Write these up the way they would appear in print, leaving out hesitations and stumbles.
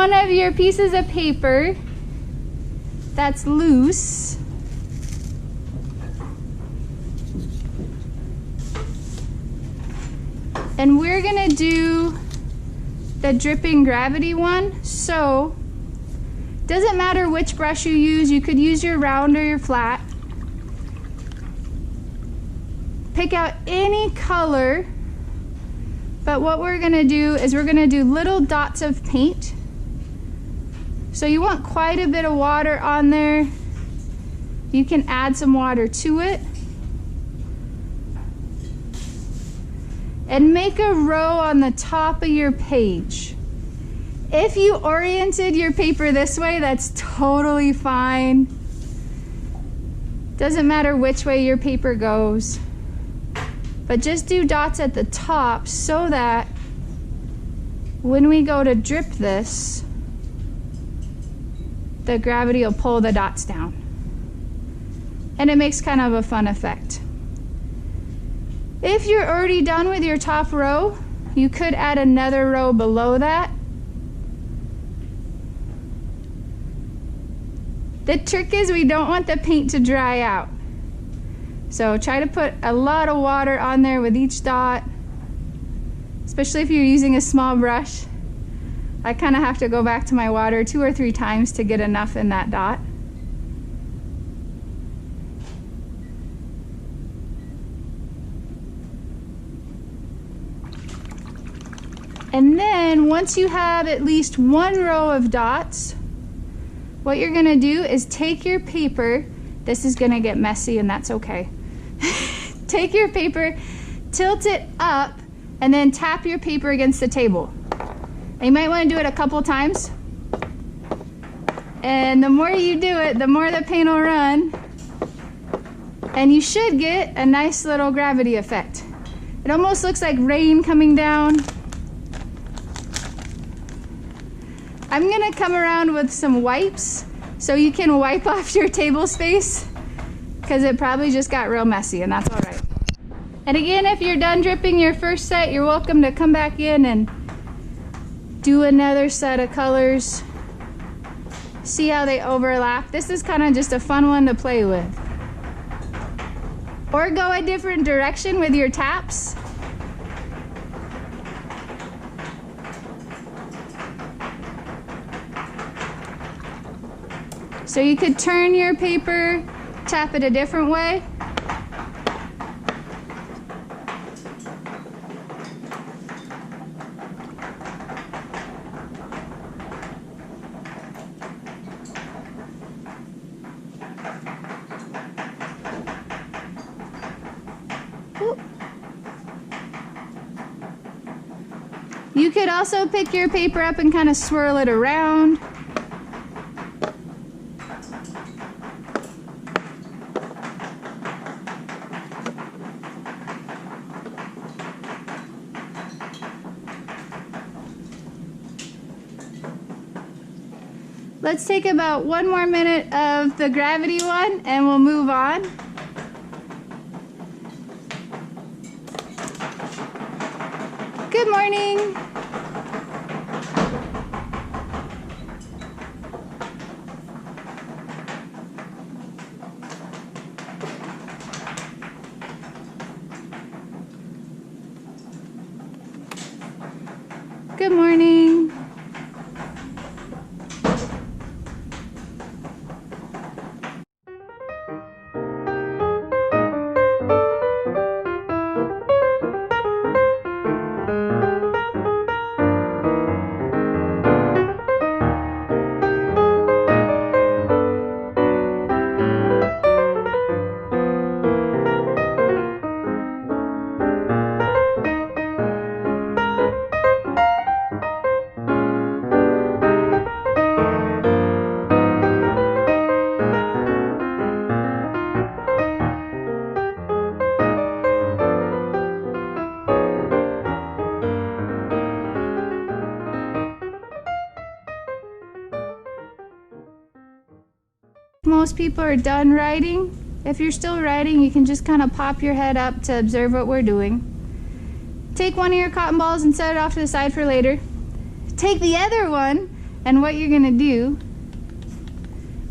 one of your pieces of paper that's loose, and we're gonna do the dripping gravity one. So doesn't matter which brush you use. You could use your round or your flat. Pick out any color, but what we're gonna do is we're gonna do little dots of paint. So you want quite a bit of water on there. You can add some water to it. And make a row on the top of your page. If you oriented your paper this way, that's totally fine. Doesn't matter which way your paper goes. But just do dots at the top so that when we go to drip this, the gravity will pull the dots down. And it makes kind of a fun effect. If you're already done with your top row, you could add another row below that. The trick is we don't want the paint to dry out. So try to put a lot of water on there with each dot, especially if you're using a small brush. I kind of have to go back to my water 2 or 3 times to get enough in that dot. And then once you have at least one row of dots, what you're gonna do is take your paper. This is gonna get messy and that's okay. Take your paper, tilt it up, and then tap your paper against the table. And you might wanna do it a couple times. And the more you do it, the more the paint will run. And you should get a nice little gravity effect. It almost looks like rain coming down. I'm gonna come around with some wipes so you can wipe off your table space because it probably just got real messy, and that's all right. And again, if you're done dripping your first set, you're welcome to come back in and do another set of colors. See how they overlap. This is kind of just a fun one to play with. Or go a different direction with your taps. So you could turn your paper, tap it a different way. Ooh. You could also pick your paper up and kind of swirl it around. Let's take about 1 more minute of the gravity one and we'll move on. Good morning. Good morning. Most people are done writing. If you're still writing, you can just kind of pop your head up to observe what we're doing. Take one of your cotton balls and set it off to the side for later. Take the other one And what you're gonna do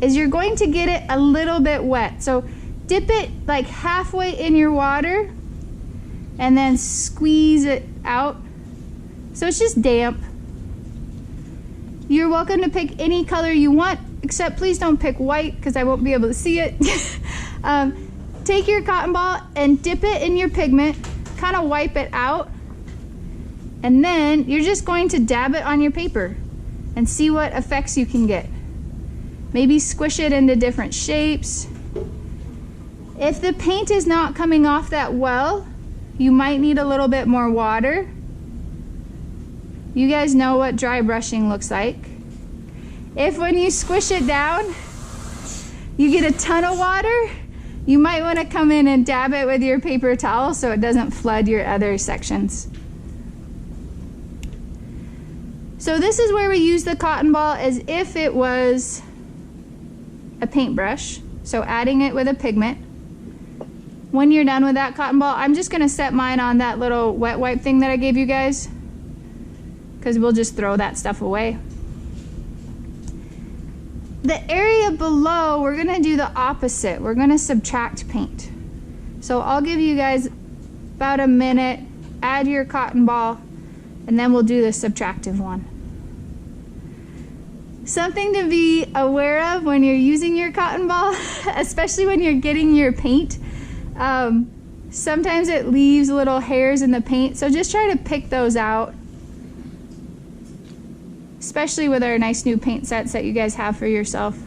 is you're going to get it a little bit wet. So dip it like halfway in your water and then squeeze it out. So it's just damp. You're welcome to pick any color you want, except please don't pick white because I won't be able to see it. Take your cotton ball and dip it in your pigment, kind of wipe it out, and then you're just going to dab it on your paper and see what effects you can get. Maybe squish it into different shapes. If the paint is not coming off that well, you might need a little bit more water. You guys know what dry brushing looks like. If when you squish it down, you get a ton of water, you might want to come in and dab it with your paper towel so it doesn't flood your other sections. So this is where we use the cotton ball as if it was a paintbrush. So adding it with a pigment. When you're done with that cotton ball, I'm just gonna set mine on that little wet wipe thing that I gave you guys, because we'll just throw that stuff away. The area below, we're gonna do the opposite. We're gonna subtract paint. So I'll give you guys about a minute, add your cotton ball, and then we'll do the subtractive one. Something to be aware of when you're using your cotton ball, especially when you're getting your paint, sometimes it leaves little hairs in the paint, so just try to pick those out, especially with our nice new paint sets that you guys have for yourself.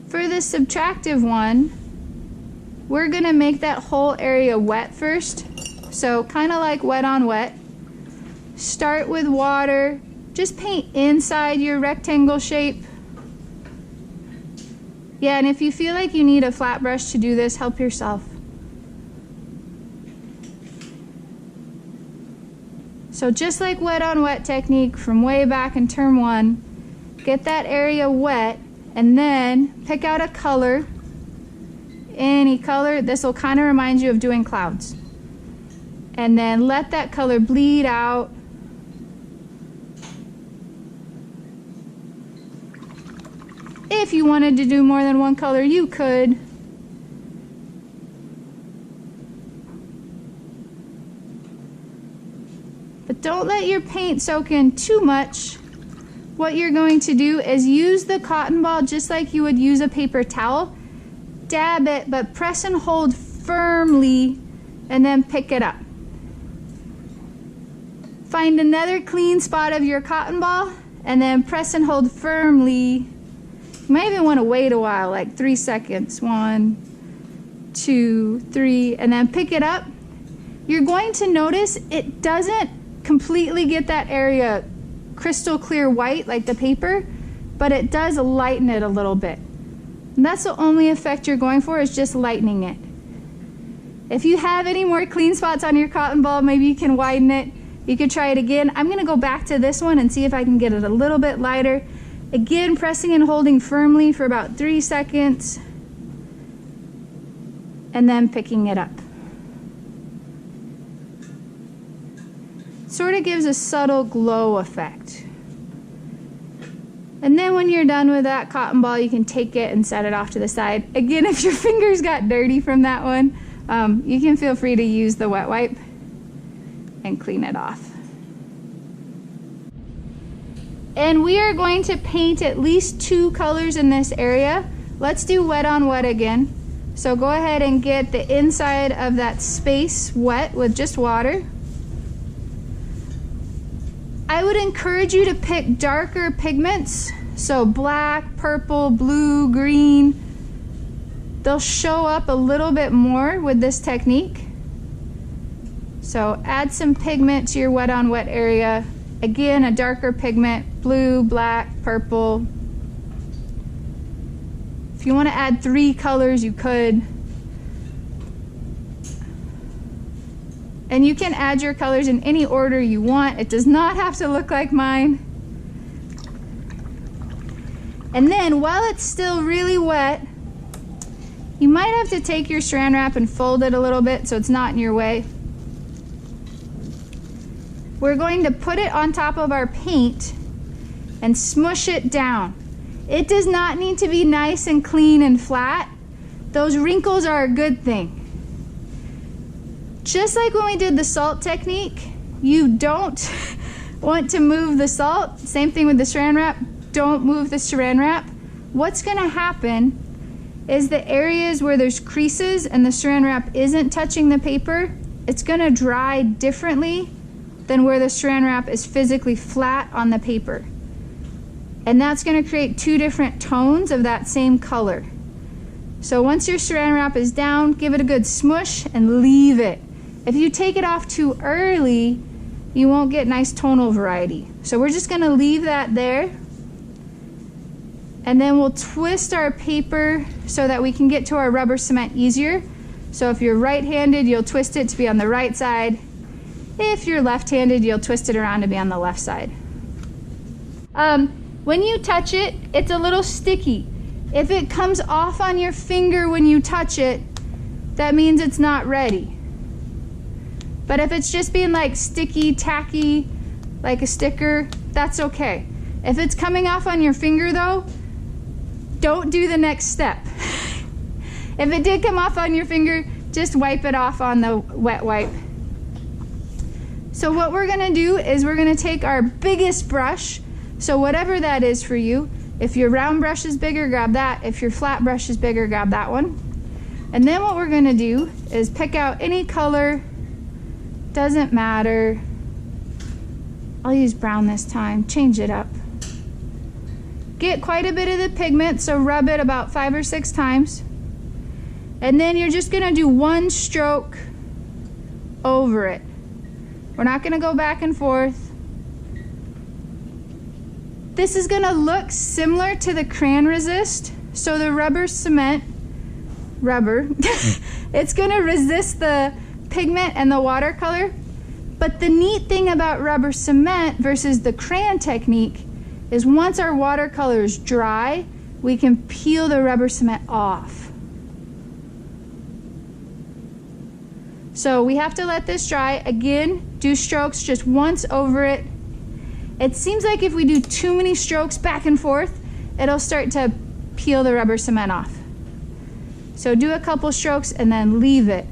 For the subtractive one, we're gonna make that whole area wet first. So kind of like wet on wet. Start with water, just paint inside your rectangle shape. Yeah, and if you feel like you need a flat brush to do this, help yourself. So just like wet on wet technique from way back in term 1, get that area wet and then pick out a color, any color. This will kind of remind you of doing clouds. And then let that color bleed out. If you wanted to do more than one color, you could. But don't let your paint soak in too much. What you're going to do is use the cotton ball just like you would use a paper towel. Dab it, but press and hold firmly, and then pick it up. Find another clean spot of your cotton ball, and then press and hold firmly. You might even want to wait a while, like 3 seconds. 1, 2, 3, and then pick it up. You're going to notice it doesn't completely get that area crystal clear white like the paper, but it does lighten it a little bit. And that's the only effect you're going for, is just lightening it. If you have any more clean spots on your cotton ball, maybe you can widen it. You could try it again. I'm gonna go back to this one and see if I can get it a little bit lighter. Again, pressing and holding firmly for about 3 seconds, and then picking it up. Sort of gives a subtle glow effect. And then when you're done with that cotton ball, you can take it and set it off to the side. Again, if your fingers got dirty from that one, you can feel free to use the wet wipe and clean it off. And we are going to paint at least 2 colors in this area. Let's do wet on wet again. So go ahead and get the inside of that space wet with just water. I would encourage you to pick darker pigments, so black, purple, blue, green. They'll show up a little bit more with this technique. So add some pigment to your wet on wet area. Again, a darker pigment, blue, black, purple. If you want to add 3 colors, you could. And you can add your colors in any order you want. It does not have to look like mine. And then while it's still really wet, You might have to take your Saran Wrap and fold it a little bit so it's not in your way. We're going to put it on top of our paint and smush it down. It does not need to be nice and clean and flat. Those wrinkles are a good thing. Just like when we did the salt technique, you don't want to move the salt. Same thing with the Saran Wrap. Don't move the Saran Wrap. What's gonna happen is the areas where there's creases and the Saran Wrap isn't touching the paper, it's gonna dry differently than where the Saran Wrap is physically flat on the paper. And that's gonna create two different tones of that same color. So once your Saran Wrap is down, give it a good smush and leave it. If you take it off too early, you won't get nice tonal variety. So we're just gonna leave that there. And then we'll twist our paper so that we can get to our rubber cement easier. So if you're right-handed, you'll twist it to be on the right side. If you're left-handed, you'll twist it around to be on the left side. When you touch it, it's a little sticky. If it comes off on your finger when you touch it, that means it's not ready. But if it's just being like sticky, tacky, like a sticker, that's okay. If it's coming off on your finger though, don't do the next step. If it did come off on your finger, just wipe it off on the wet wipe. So what we're gonna do is we're gonna take our biggest brush, so whatever that is for you. If your round brush is bigger, grab that. If your flat brush is bigger, grab that one. And then what we're gonna do is pick out any color, doesn't matter. I'll use brown this time, change it up. Get quite a bit of the pigment, so rub it about 5 or 6 times. And then you're just gonna do one stroke over it. We're not gonna go back and forth. This is gonna look similar to the crayon resist. So the rubber cement, it's gonna resist the pigment and the watercolor. But the neat thing about rubber cement versus the crayon technique is once our watercolor is dry, we can peel the rubber cement off. So we have to let this dry. Again, do strokes just once over it. It seems like if we do too many strokes back and forth, it'll start to peel the rubber cement off. So do a couple strokes and then leave it.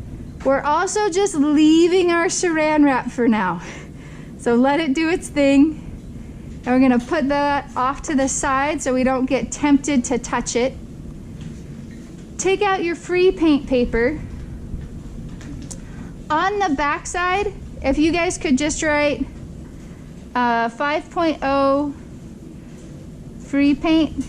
We're also just leaving our Saran Wrap for now. So let it do its thing. And we're gonna put that off to the side so we don't get tempted to touch it. Take out your free paint paper. On the back side, if you guys could just write 5.0 free paint,